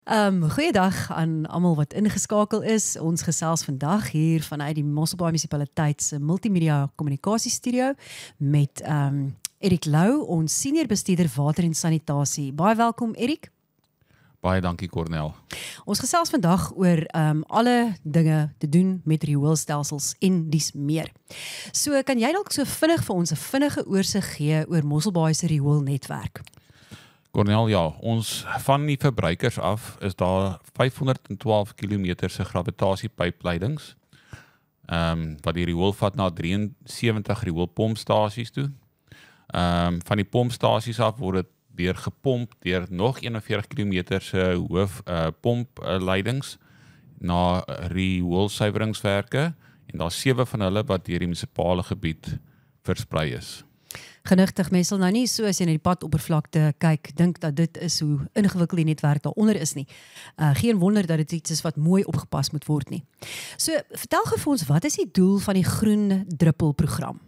Goeiedag aan almal wat ingeskakel is. Ons gesels vandag hier vanuit die Mosselbaai Munisipaliteit se Multimedia Kommunikasiestudio met Erik Lou, ons senior bestuurder water en sanitasie. Baie welkom Erik. Baie dankie Cornel. Ons gesels vandag oor alle dinge te doen met rioolstelsels en dies meer. So kan jy dalk so vinnig vir ons 'n vinnige oorsig gee oor Mosselbaai se rioolnetwerk? Cornel, ja, ons van die verbruikers af is daar 512 km se gravitasiepypleidings wat die riool vat na 73 rioolpompstasies toe. Van die pompstasies af word dit weer gepomp deur nog 41 km se hoofpompleidings na rioolsuiweringswerke en daar 7 van hulle wat deur die munisipale gebied versprei is. Genigtig mense sal nou nie so as jy na die padoppervlakte kyk, dink dat dit is hoe ingewikkeld die netwerk daaronder is nie. Geen wonder dat dit iets is wat mooi opgepas moet word nie. So, vertel gou vir ons, wat is die doel van die Groen Druppel program?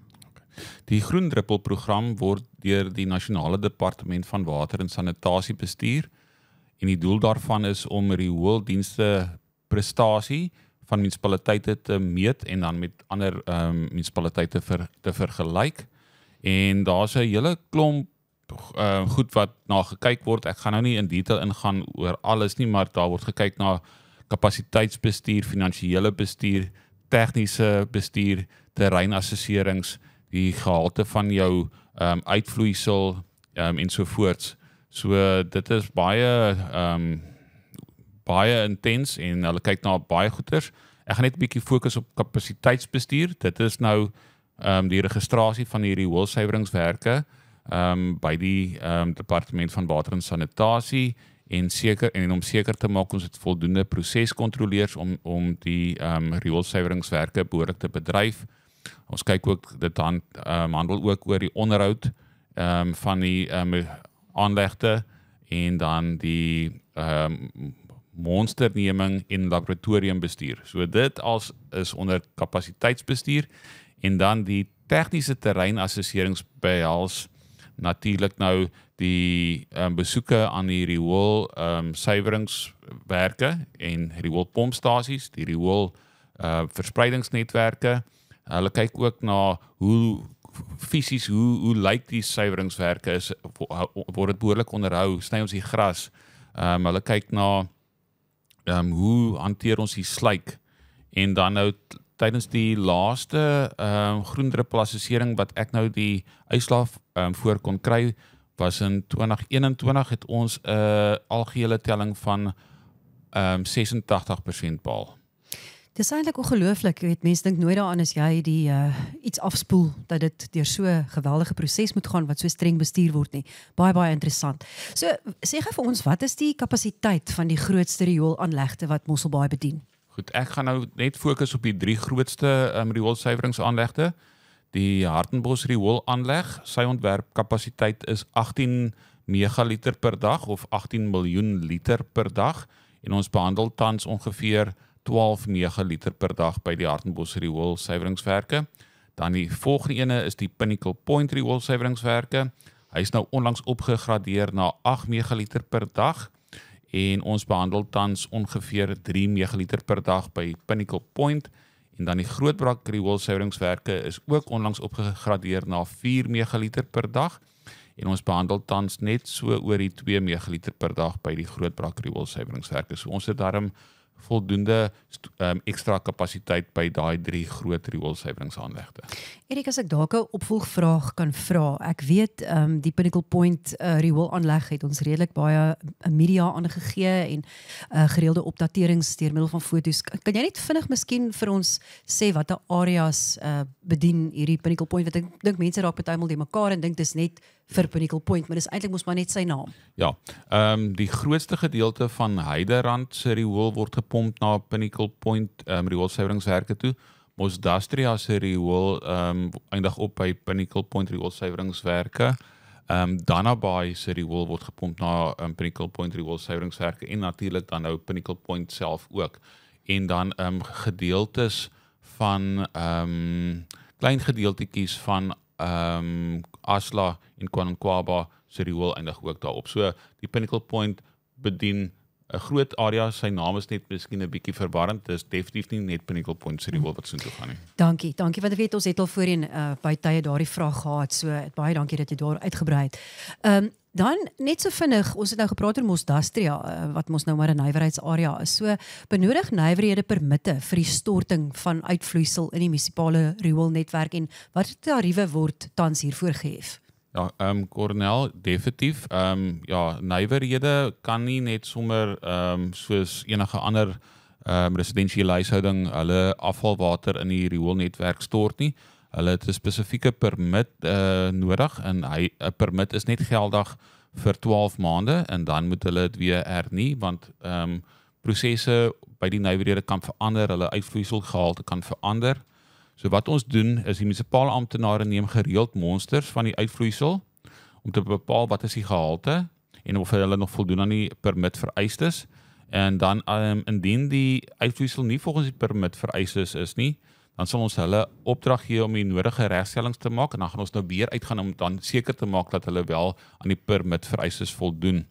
Die Groen Druppel program word deur die Nasionale Departement van Water en Sanitasie bestuur en die doel daarvan is om riooldienste prestasie van munisipaliteite te meet en dan met ander munisipaliteite te vergelyk. En daar's 'n hele klomp goed wat na gekyk word. Ek gaan nou nie in detail ingaan oor alles nie, maar daar word gekyk na kapasiteitsbestuur, finansiële bestuur, tegniese bestuur, terreinassesserings, die gehalte van jou uitvloeisel en so voorts. So dit is baie intens en hulle kyk na baie goeders. Ek gaan net 'n bietjie fokus op kapasiteitsbestuur. Dit is nou die registrasie van die rioolsuiweringswerke by die Departement van Water en Sanitasie en om seker te maak ons het voldoende proseskontroleurs om die rioolsuiweringswerke behoorlik te bedryf. Ons kyk ook, dit handel ook oor die onderhoud van die aanlegte en dan die monsterneming en laboratoriumbestuur. So dit is onder kapasiteitsbestuur. En dan die tegniese terreinassesserings behels natuurlik nou die besoeke aan die riool suiweringswerke en rioolpompstasies, die riool verspreidingsnetwerke. Hulle kyk ook na hoe fisies hoe lyk die suiweringswerke, word dit behoorlik onderhou, sny ons die gras. Hulle kyk na hoe hanteer ons die slyk en dan nou tydens die laaste Groen Druppel assessering wat ek nou die uitslae voor kon kry, was in 2021 het ons 'n algehele telling van 86% behaal. Dis eintlik ongelooflik, jy weet, mense dink nooit daaraan as jy die iets afspoel, dat dit deur so 'n geweldige proses moet gaan wat so streng bestuur word nie. Baie interessant. So, sê gou vir ons, wat is die kapasiteit van die grootste rioolaanlegte wat Mosselbaai bedien? Goed, ek gaan nou net fokus op die 3 grootste rioolsuiweringsaanlegte. Die Hartenbos rioolaanleg, sy ontwerpkapasiteit is 18 megaliter per dag of 18 miljoen liter per dag en ons behandel tans ongeveer 12 megaliter per dag by die Hartenbos rioolsuiweringswerke. Dan die volgende ene is die Pinnacle Point rioolsuiweringswerke. Hy is nou onlangs opgegradeer na 8 megaliter per dag. En ons behandel tans ongeveer 3 megaliter per dag by Pinnacle Point en dan die Grootbrak rioolsuiweringswerke is ook onlangs opgegradeer na 4 megaliter per dag en ons behandel tans net so oor die 2 megaliter per dag by die Grootbrak rioolsuiweringswerke. So ons het daarom voldoende ekstra kapasiteit by daai 3 groot rioolsuiweringsaanlegte. Erik, as ek dalk 'n opvolgvraag kan vra. Ek weet die Pinnacle Point rioolaanleg het ons redelik baie media aangegee en gereelde opdaterings deur middel van foto's. Kan jy net vinnig miskien vir ons sê watter areas bedien hierdie Pinnacle Point? Want ek dink mense raak partymal die mekaar en dink dis net vir Pinnacle Point, maar dis eintlik mos maar net sy naam. Ja, die grootste gedeelte van Heiderand se riool word gepomp na Pinnacle Point rioolsuiweringswerke toe. Mosdastria se riool eindig op by Pinnacle Point rioolsuiweringswerke. Danabaai se riool word gepomp na Pinnacle Point rioolsuiweringswerke en natuurlik dan nou Pinnacle Point self ook. En dan gedeeltes van klein gedeeltetjies van Asla en Kwankwaba se riool eindig ook daarop. So die Pinnacle Point bedien 'n groot area, sy naam is net miskien 'n bietjie verwarrend, dis definitief nie net Pinnacle Point se riool wat soontoe gaan nie. Dankie, want ek weet ons het al voorheen by tye daardie vraag gehad, so baie dankie dat jy daar uitgebrei het. Dan net so vinnig, ons het nou gepraat oor Mosdastria, wat mos nou maar 'n nywerheidsarea is. So benodig nywerhede permitte vir die storting van uitvloeisel in die munisipale rioolnetwerk en watter tariewe word tans hiervoor gehef? Ja, Cornel, definitief. Ja, nywerhede kan nie net sommer soos enige ander residensiële huishouding hulle afvalwater in die rioolnetwerk stort nie. Hulle het 'n spesifieke permit nodig en 'n permit is net geldig vir 12 maande en dan moet hulle dit weer hernie want prosesse by die nywerhede kan verander, hulle uitvloeiselgehalte kan verander. So wat ons doen is die munisipale amptenare neem gereeld monsters van die uitvloeisel om te bepaal wat is die gehalte en of hulle nog voldoen aan die permit vereistes en dan indien die uitvloeisel nie volgens die permit vereistes is nie, dan sal ons hulle opdrag gee om die nodige regstellings te maak en dan gaan ons nou weer uitgaan om dan seker te maak dat hulle wel aan die permit vereistes voldoen.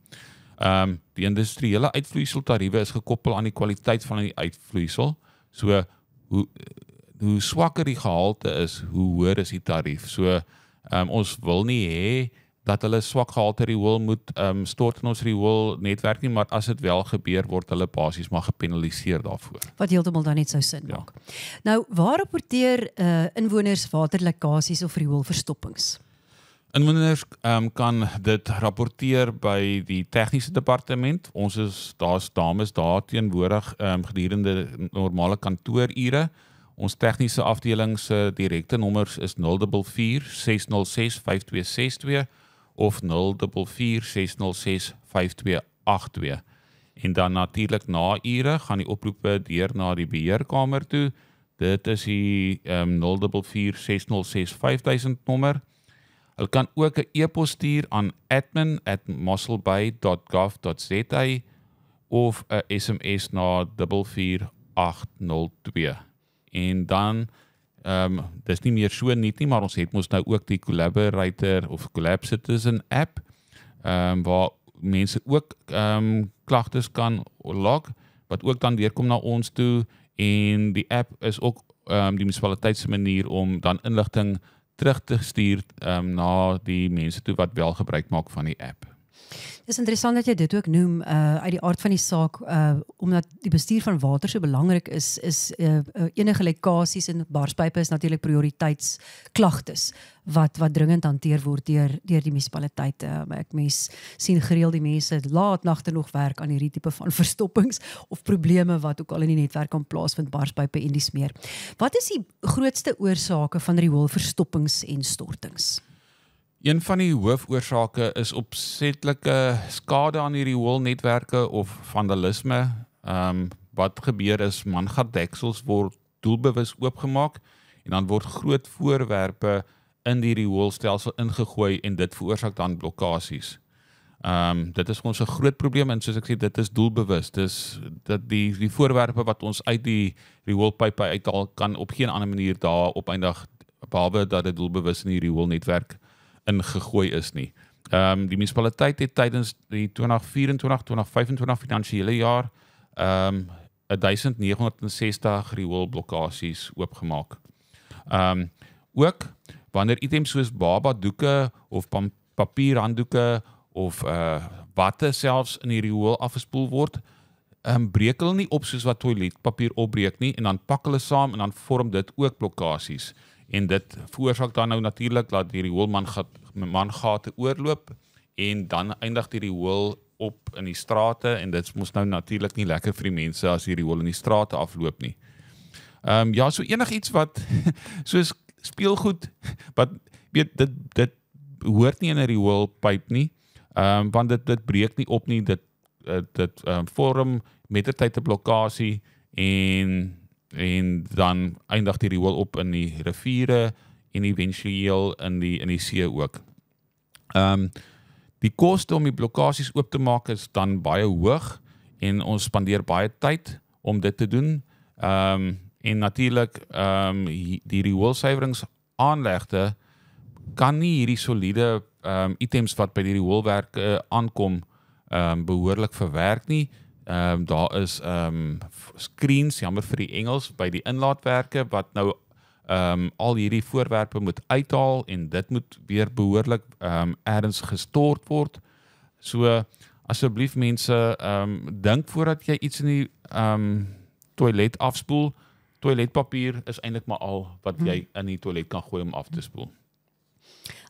Die industriële uitvloeiseltariewe is gekoppel aan die kwaliteit van die uitvloeisel. So hoe swakker die gehalte is, hoe hoër is die tarief. So ons wil nie hê dat hulle swak gehalte riool moet stort in ons riool netwerk nie, maar as dit wel gebeur, word hulle basies maar gepenaliseer daarvoor. Wat heeltemal dan net sou sin maak. Nou, waar rapporteer inwoners waterlekkasies of rioolverstoppings? Inwoners kan dit rapporteer by die tegniese departement. Daar's dames daar teenwoordig gedurende normale kantoorure. Ons tegniese afdeling se direkte nommers is 044 606 5262 of 044 606 5282. En dan natuurlik na ure gaan die oproepe deur na die beheerkamer toe. Dit is die 044 606 5000 nommer. Hulle kan ook 'n e-pos stuur aan admin@mosselbay.gov.za of 'n SMS na 44802. En dan, dis nie meer so nuut nie, maar ons het mos nou ook die Collaborator of Collab Citizen app, waar mense ook klagtes kan log, wat ook dan weerkom na ons toe, en die app is ook die munisipaliteit se manier om dan inligting terug te stuur na die mense toe wat wel gebruik maak van die app. Het is interessant dat jy dit ook noem, uit die aard van die saak, omdat die bestuur van water so belangrik is enige lekkasies en barspype is natuurlik prioriteitsklagtes wat dringend hanteer word deur die munisipaliteit. Ek sien gereeld die mense laat nagte nog werk aan hierdie tipe van verstoppings of probleme wat ook al in die netwerk kan plaasvind, barspype en dies meer. Wat is die grootste oorsake van rioolverstoppings en stortings? Een van die hoofoorsake is opsetlike skade aan die rioolnetwerke of vandalisme. Wat gebeur is, mangatdeksels word doelbewus oopgemaak en dan word groot voorwerpe in die rioolstelsel ingegooi en dit veroorsaak dan blokkasies. Dit is vir ons 'n groot probleem en soos ek sê, dit is doelbewus. Dis dat die voorwerpe wat ons uit die rioolpype uithaal kan op geen ander manier daar opeindig, behalwe dat dit doelbewus in die rioolnetwerk ingegooi is nie. Die munisipaliteit het tydens die 2024-2025 finansiële jaar 1960 rioolblokkasies oopgemaak. Ook wanneer items soos babadoeke of papierhanddoeke of watte selfs in die riool afgespoel word, breek hulle nie op soos wat toiletpapier opbreek nie, en dan pak hulle saam en dan vorm dit ook blokkasies. En dit veroorsaak dan nou natuurlik dat die rioolmangate oorloop en dan eindig die riool op in die strate en dit mos nou natuurlik nie lekker vir die mense as die riool in die strate afloop nie. Ja, so enigiets wat soos speelgoed wat weet dit hoort nie in 'n rioolpyp nie, want dit breek nie op nie, dit vorm mettertyd 'n blokkasie en dan eindig die riool op in die riviere en eventueel in die see ook. Die koste om die blokkasies oop te maak is dan baie hoog en ons spandeer baie tyd om dit te doen. En natuurlik die rioolsuiweringsaanlegte kan nie hierdie soliede items wat by die rioolwerke aankom behoorlik verwerk nie. Daar is screens, jammer vir die Engels, by die inlaatwerke wat nou al hierdie voorwerpe moet uithaal en dit moet weer behoorlik ergens gestort word. So asseblief mense, dink voordat jy iets in die toilet afspoel. Toiletpapier is eintlik maar al wat jy in die toilet kan gooi om af te spoel.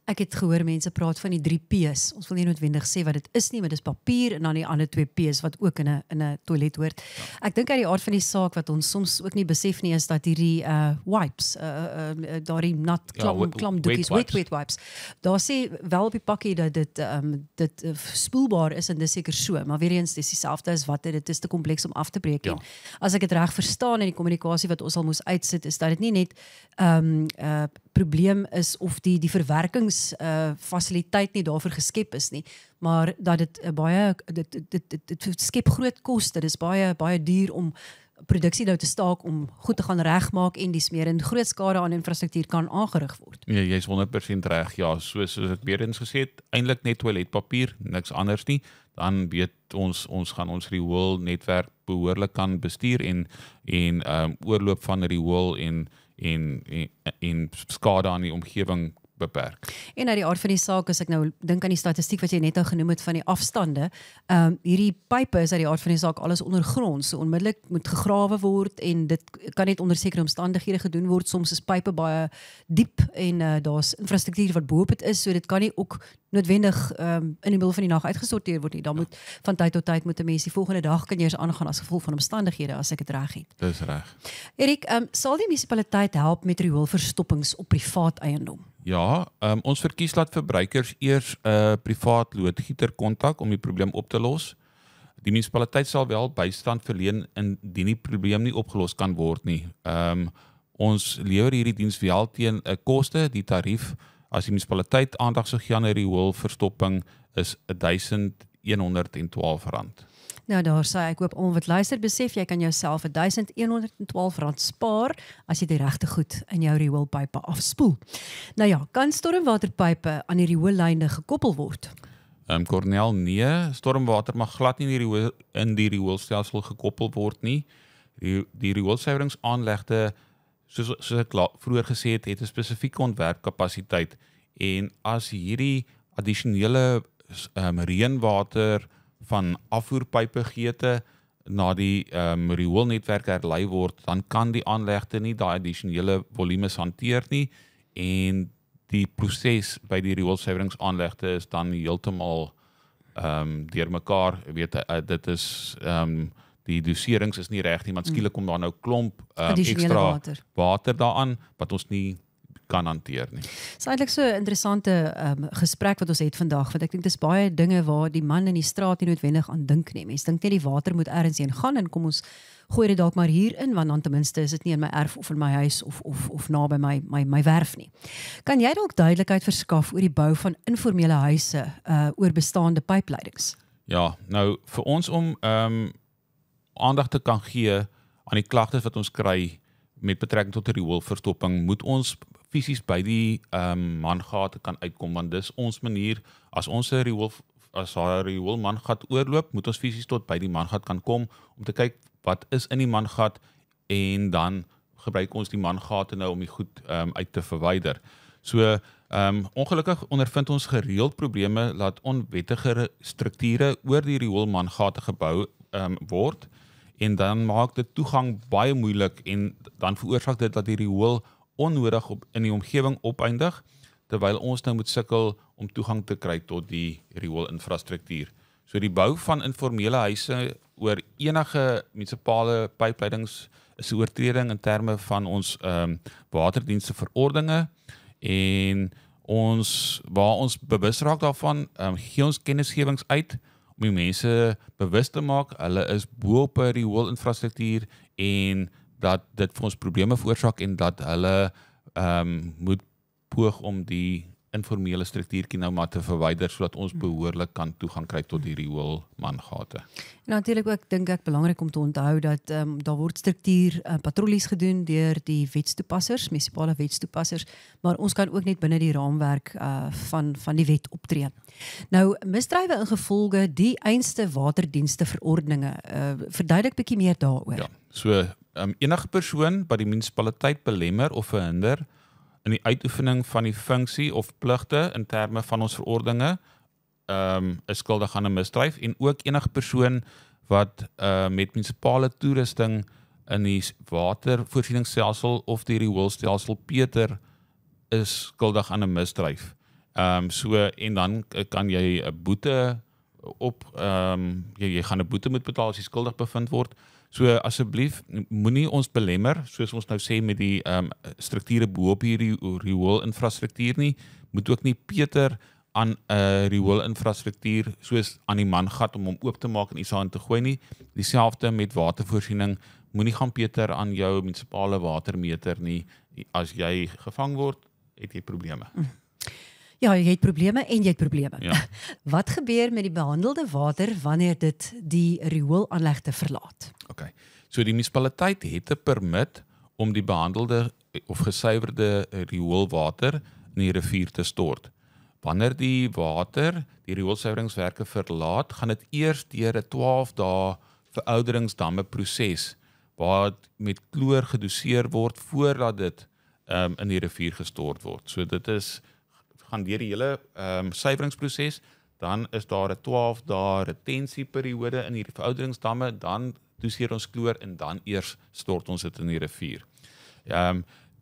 Ek het gehoor mense praat van die 3 P's. Ons wil nie noodwendig sê wat dit is nie, maar dis papier en dan die ander 2 P's wat ook in 'n toilet hoort. Ek dink uit die aard van die saak wat ons soms ook nie besef nie is dat hierdie wipes, daardie nat klam doekies, wet wipes. Daar sê wel op die pakkie dat dit spoelbaar is en dis seker so, maar weer eens dis dieselfde as wat dit is te kompleks om af te breek. Ja. As ek dit reg verstaan in die kommunikasie wat ons al moes uitsit, is dat dit nie net probleem is of die verwerkingsfasiliteit nie daarvoor geskep is nie, maar dat dit skep groot koste. Dit is baie duur om produksie nou te staak om goed te gaan regmaak en dis meer in groot skade aan infrastruktuur kan aangerig word. Ja, jy is 100% reg. Ja, soos ek weer eens gesê het, eintlik net toiletpapier, niks anders nie. Dan weet ons gaan ons riool netwerk behoorlik kan bestuur en oorloop van riool en skade aan die omgewing beperk. En uit die aard van die saak, as ek nou dink aan die statistiek wat jy net nou genoem het van die afstande, hierdie pype is uit die aard van die saak alles ondergrond, so onmiddellik moet gegrawe word en dit kan net onder sekere omstandighede gedoen word. Soms is pype baie diep en daar's infrastruktuur wat bo-op dit is, so dit kan nie ook noodwendig in die middel van die nag uitgesorteer word nie. Dan moet van tyd tot tyd moet 'n mens die volgende dag kan jy eers aangaan as gevolg van omstandighede, as ek dit reg het. Dis reg. Erik, sal die munisipaliteit help met rioolverstoppings op privaat eiendom? Ja, ons verkies dat verbruikers eers 'n privaat loodgieter kontak om die probleem op te los. Die munisipaliteit sal wel bystand verleen indien die probleem nie opgelos kan word nie. Ons lewer hierdie diens wel teen 'n koste. Die tarief as die munisipaliteit aandag sou gee aan 'n rioolverstopping is R1112. Nou daar sê ek hoop almal wat luister besef jy kan jouself R1112 spaar as jy die regte goed in jou rioolpype afspoel. Nou ja, kan stormwaterpype aan die rioollyne gekoppel word? Cornel, nee, stormwater mag glad nie in die rioolstelsel gekoppel word nie. Die rioolsuiweringsaanlegte, soos ek vroeër gesê het, het 'n spesifieke ontwerpkapasiteit en as hierdie addisionele reënwater van afvoerpype geete na die rioolnetwerk herlei word, dan kan die aanlegte nie daai addisionele volumes hanteer nie en die proses by die rioolsuiweringsaanlegte is dan heeltemal deurmekaar. Dit is die doserings is nie reg nie, maar skielik kom daar nou klomp ekstra water daaraan wat ons nie kan hanteer nie. Dit is eintlik so 'n interessante gesprek wat ons het vandag, want ek dink dis baie dinge waar die man in die straat nie noodwendig aan dink nie. Mense dink net die water moet ergens heen gaan en kom ons gooi dit dalk maar hier in, want dan ten minste is dit nie in my erf of in my huis of naby my werf nie. Kan jy dalk duidelikheid verskaf oor die bou van informele huise oor bestaande pypleidings? Ja, nou vir ons om aandag te kan gee aan die klagtes wat ons kry met betrekking tot die rioolverstopping, moet ons fisies by die mangate kan uitkom, want dis ons manier, as haar rioolmangat oorloop, moet ons fisies tot by die mangat kan kom, om te kyk wat is in die mangat, en dan gebruik ons die mangate nou om die goed uit te verwyder. So, ongelukkig ondervind ons gereeld probleme, dat onwettige strukture oor die rioolmangate gebou word, en dan maak dit toegang baie moeilik, en dan veroorsaak dit dat die riool onnodig in die omgewing opeindig, terwyl ons nou moet sukkel om toegang te kry tot die riool-infrastruktuur. So die bou van informele huise oor enige munisipale pypleidings is 'n oortreding in terme van ons waterdienste verordeninge, en waar ons bewus raak daarvan, gee ons kennisgewings uit, om die mense bewus te maak, hulle is bo op 'n riool-infrastruktuur, en dat dit vir ons probleme veroorsaak en dat hulle moet poog om die informele struktuurtjie nou maar te verwyder sodat ons behoorlik kan toegang kry tot die rioolmangate. En natuurlik ook dink ek belangrik om te onthou dat daar word struktuur patrollies gedoen deur die wetstoepassers, munisipale wetstoepassers, maar ons kan ook net binne die raamwerk van die wet optree. Nou, misdrywe ingevolge die einste waterdienste verordeninge, verduidelik bietjie meer daaroor. Ja, so enige persoon wat die munisipaliteit belemmer of verhinder in die uitoefening van die funksie of pligte in terme van ons verordeninge is skuldig aan 'n misdryf en ook enige persoon wat met munisipale toerusting in die watervoorsieningsstelsel of die rioolstelsel peter is skuldig aan 'n misdryf. En dan kan jy 'n boete jy gaan 'n boete moet betaal as jy skuldig bevind word. So asseblief moenie ons belemmer, soos ons nou sê met die strukture bo-op hierdie riool-infrastruktuur nie, moet ook nie peter aan 'n riool-infrastruktuur soos aan die mangat om hom oop te maak en iets aan te gooi nie. Dieselfde met watervoorsiening, moenie gaan peter aan jou munisipale watermeter nie. As jy gevang word, het jy probleme. Ja, jy het probleme en jy het probleme. Ja. Wat gebeur met die behandelde water wanneer dit die rioolaanlegte verlaat? Okay. So die munisipaliteit het 'n permit om die behandelde of gesuiwerde rioolwater in die rivier te stort. Wanneer die water die rioolsuiweringswerke verlaat, gaan dit eers deur 'n 12 dae verouderingsdamme proses waar dit met kloor gedoseer word voordat dit in die rivier gestort word. So dit gaan deur die hele suiweringsproses, dan is daar 'n 12 dae retensieperiode in hierdie verouderingsdamme, dan doseer ons kloor en dan eers stort ons dit in die rivier.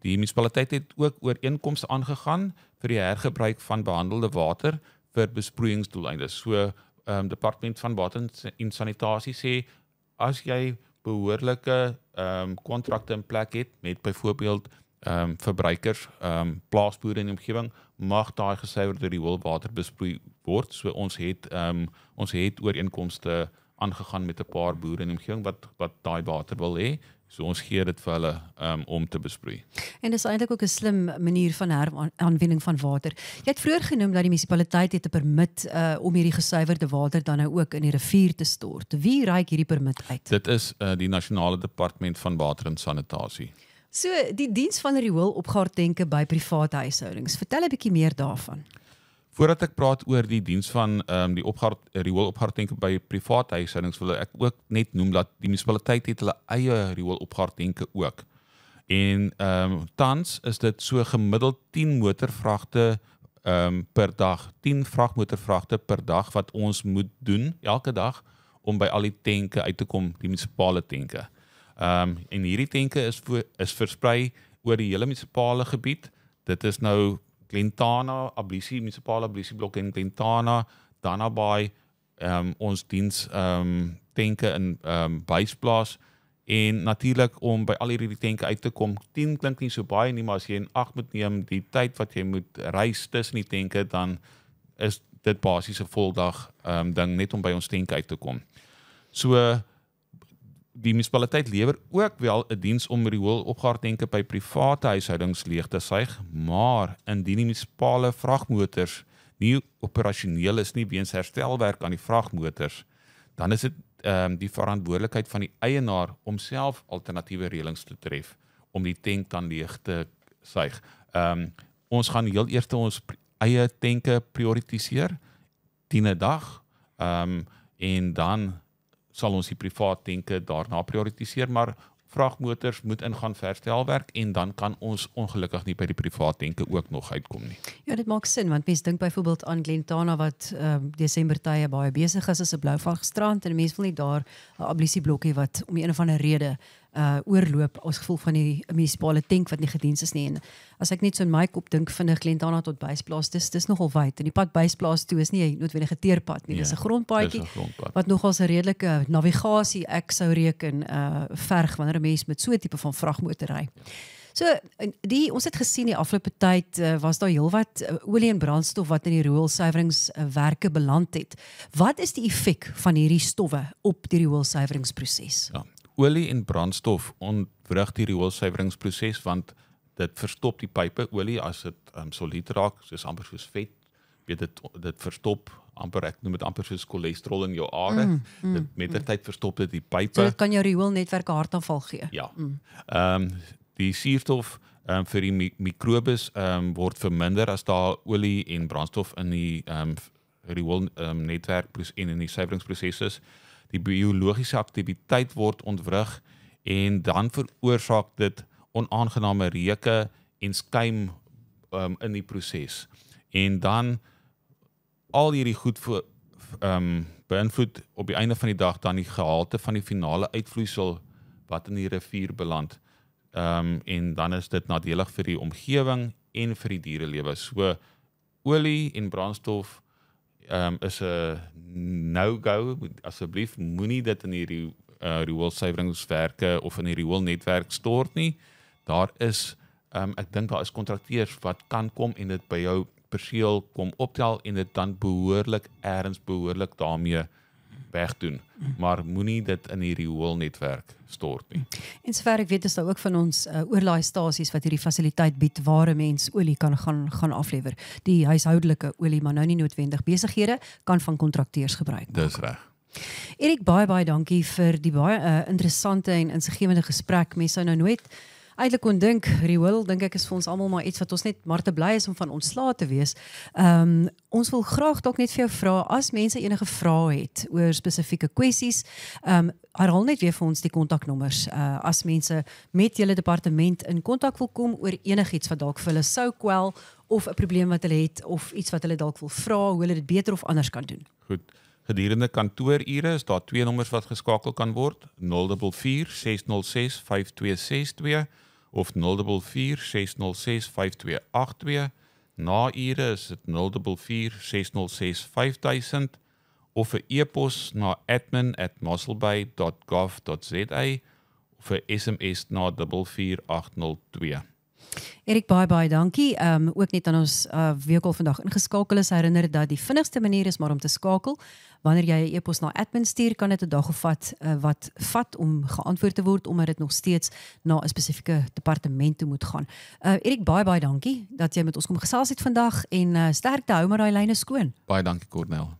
Die munisipaliteit het ook ooreenkomste aangegaan vir die hergebruik van behandelde water vir besproeiingsdoeleindes. So Departement van Water en Sanitasie sê as jy behoorlike kontrakte in plek het met byvoorbeeld verbruikers, plaasboere in die omgewing, mag daai gesuiwerde rioolwater besproei word. So ons het ooreenkomste aangegaan met 'n paar boere in die omgewing wat daai water wil hê. So ons gee dit vir hulle om te besproei. En dis eintlik ook 'n slim manier van heraanwending van water. Jy het vroeër genoem dat die munisipaliteit het 'n permit om hierdie gesuiwerde water dan nou ook in die rivier te stort. Wie reik hierdie permit uit? Dit is die Nasionale Departement van Water en Sanitasie. So, die diens van rioolopgaartenke by private huishoudings. Vertel 'n bietjie meer daarvan. Voordat ek praat oor die diens van die rioolopgaartenke by private huishoudings, wil ek ook net noem dat die munisipaliteit het hulle eie rioolopgaartenke ook. En tans is dit so gemiddeld 10 motorvragte per dag, 10 vragmotorvragte per dag wat ons moet doen elke dag om by al die tenke uit te kom, die munisipale tenke. En hierdie tenke is versprei oor die hele munisipale gebied. Dit is nou Glentana, munisipale ablisieblok in Glentana, Danabaai, ons diens tenke in Buysplaas en natuurlik om by al hierdie tenke uit te kom. 10 klink nie so baie nie, maar as jy in ag moet neem die tyd wat jy moet reis tussen die tenke, dan is dit basies 'n voldag ding net om by ons tenke uit te kom. So die munisipaliteit lewer ook wel 'n diens om rioolopgaartenke by private huishoudings leeg te suig, maar indien die munisipale vragmotors nie operasioneel is nie weens herstelwerk aan die vragmotors, dan is dit die verantwoordelikheid van die eienaar om self alternatiewe reëlings te tref om die tank dan leeg te suig. Ons gaan heel eers ons eie tenke prioritiseer, 10 'n dag, en dan sal ons die privaat tenke daarna prioritiseer, maar vragmotors moet ingaan vir herstelwerk en dan kan ons ongelukkig nie by die privaat tenke ook nog uitkom nie. Ja, dit maak sin, want mense dink byvoorbeeld aan Glentana wat Desember tye baie besig is as 'n Blouvaagstrand en mense wil nie daar 'n ablisieblokkie wat om een of ander rede oorloop as gevolg van die munisipale tank wat nie gediens is nie. En as ek net so in my kop dink vinnig Glentana tot Buysplaas, dis nogal wyd. En die pad Buysplaas toe is nie 'n noodwendige teerpad nie, dis 'n grondpaadjie wat nogals 'n redelike navigasie ek sou reken verg wanneer 'n mens met so 'n tipe van vragmotor ry. So, ons het gesien die afgelope tyd was daar heelwat olie en brandstof wat in die rioolsuiweringswerke beland het. Wat is die effek van hierdie stowwe op die rioolsuiweringsproses? Ja, olie en brandstof ontwrig die rioolsuiweringsproses want dit verstop die pype olie as dit solied raak, soos amper soos vet, weet dit verstop amper, ek noem dit amper soos cholesterol in jou are. Dit mettertyd verstop dit die pype. So dit kan jou rioolnetwerk 'n hartaanval gee. Ja. Die suurstof vir die mikrobes word verminder as daar olie en brandstof in die rioolnetwerk en in die suiweringsproses is. Die biologiese aktiwiteit word ontwrig en dan veroorsaak dit onaangename reuke en skuim in die proses. En dan al hierdie goed beïnvloed op die einde van die dag dan die gehalte van die finale uitvloeisel wat in die rivier beland. En dan is dit nadelig vir die omgewing en vir die dierelewe. So olie en brandstof is 'n no-go. Asseblief moenie dit in die rioolsuiweringswerke of in die rioolnetwerk stort nie. Daar is, ek dink daar is kontrakteurs wat kan kom en dit by jou perseel kom optel en dit dan behoorlik daarmee wegdoen. Maar moenie dit in die rioolnetwerk stort nie. En sover ek weet is daar ook van ons oorlaaistasies wat hierdie fasiliteit bied waar 'n mens olie kan gaan aflewer. Die huishoudelike olie, maar nou nie noodwendig besighede kan van kontrakteurs gebruik maak. Dis reg. Erik, baie dankie vir die baie interessante en insiggewende gesprek. Mense sou nou nooit eintlik kon dink, riool, dink ek is vir ons almal maar iets wat ons net maar te bly is om van ontslae te wees. Ons wil graag dalk net vir jou vra, as mense enige vrae het oor spesifieke kwessies, herhaal net weer vir ons die kontaknommers. As mense met julle departement in kontak wil kom oor enigiets wat dalk vir hulle sou kwel, of 'n probleem wat hulle het, of iets wat hulle dalk wil vra, hoe hulle dit beter of anders kan doen. Goed. Gedurende kantoorure is daar 2 nommers wat geskakel kan word, 044 606 5262 of 044 606 5282. Na ure is dit 044 606 5000 of 'n e-pos na admin@mosselbay.gov.za of 'n SMS na 44802. Erik, baie dankie. Ook net aan ons wie ook al vandag ingeskakel is, herinner dat die vinnigste manier is maar om te skakel. Wanneer jy 'n e-pos na admin stuur, kan dit 'n dag of wat vat om geantwoord te word, omdat dit nog steeds na 'n spesifieke departement toe moet gaan. Erik, baie dankie dat jy met ons kom gesels het vandag en sterkte, hou maar daai lyne skoon. Baie dankie, Cornel.